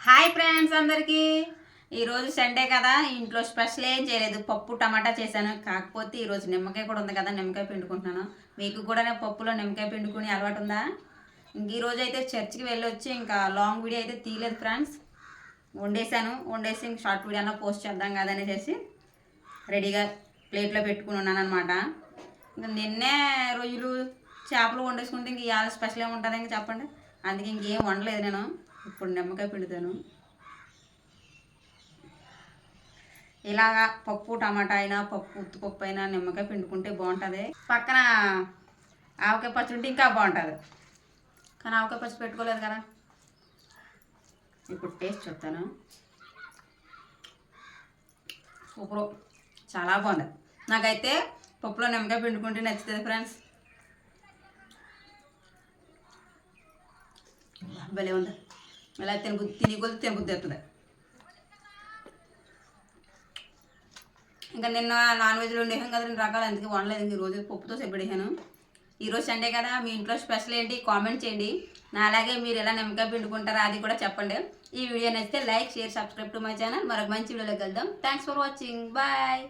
Hi friends అందరికీ ఈరోజు Sunday కదా ఇంట్లో స్పెషల్ ఏం చేయలేదు. పప్పు టమాటా చేశాను. కాకపోతే ఈరోజు నిమ్మకాయ కూడా ఉంది కదా, నిమ్మకాయ పిండుకుంటున్నాను. మీకు కూడా పప్పులో నిమ్మకాయ పిండుకుని అలవాటు ఉందా? ఇంక ఈరోజు అయితే చర్చికి వెళ్ళొచ్చి ఇంకా లాంగ్ వీడియో అయితే తీయలేదు ఫ్రెండ్స్. వండేసి ఇంక షార్ట్ వీడియో అన్న పోస్ట్ చేద్దాం కదా అనేసి రెడీగా ప్లేట్లో పెట్టుకుని ఉన్నాను అనమాట. ఇంకా నిన్నే రొయ్యలు చేపలు వండేసుకుంటే ఇంక ఇవాళ స్పెషల్ ఏముంటుంది ఇంక చెప్పండి. అందుకే ఇంకేం వండలేదు నేను. ఇప్పుడు నిమ్మకాయ పిండుతాను. ఇలాగా పప్పు టమాటా అయినా పప్పు ఉత్తుపప్పు అయినా నిమ్మకాయ పిండుకుంటే బాగుంటుంది. పక్కన ఆవకాయ పచ్చి ఉంటే ఇంకా బాగుంటుంది. కానీ ఆవకాయ పచ్చి పెట్టుకోలేదు కదా. ఇప్పుడు టేస్ట్ చెప్తాను. సూపర్, చాలా బాగుంది. నాకైతే పప్పులో నిమ్మకాయ పిండుకుంటే నచ్చుతుంది ఫ్రెండ్స్. భలే ఉంది. ఇలా తిని కొద్ది తినబుద్ధి అవుతుంది. ఇంకా నిన్న నాన్ వెజ్లో వండేసాం కదా 2 రకాలు, అందుకే వండలేదు. ఇంక ఈరోజు పప్పుతో సరిపడేసాను. ఈరోజు సండే కదా, మీ ఇంట్లో స్పెషల్ ఏంటి కామెంట్ చేయండి. నా అలాగే మీరు ఎలా నిమ్మకాయ పిండుకుంటారా అది కూడా చెప్పండి. ఈ వీడియో నచ్చితే like, share, subscribe to my channel. మరొక మంచి వీడియోలోకి వెళ్దాం. Thanks for watching. బాయ్.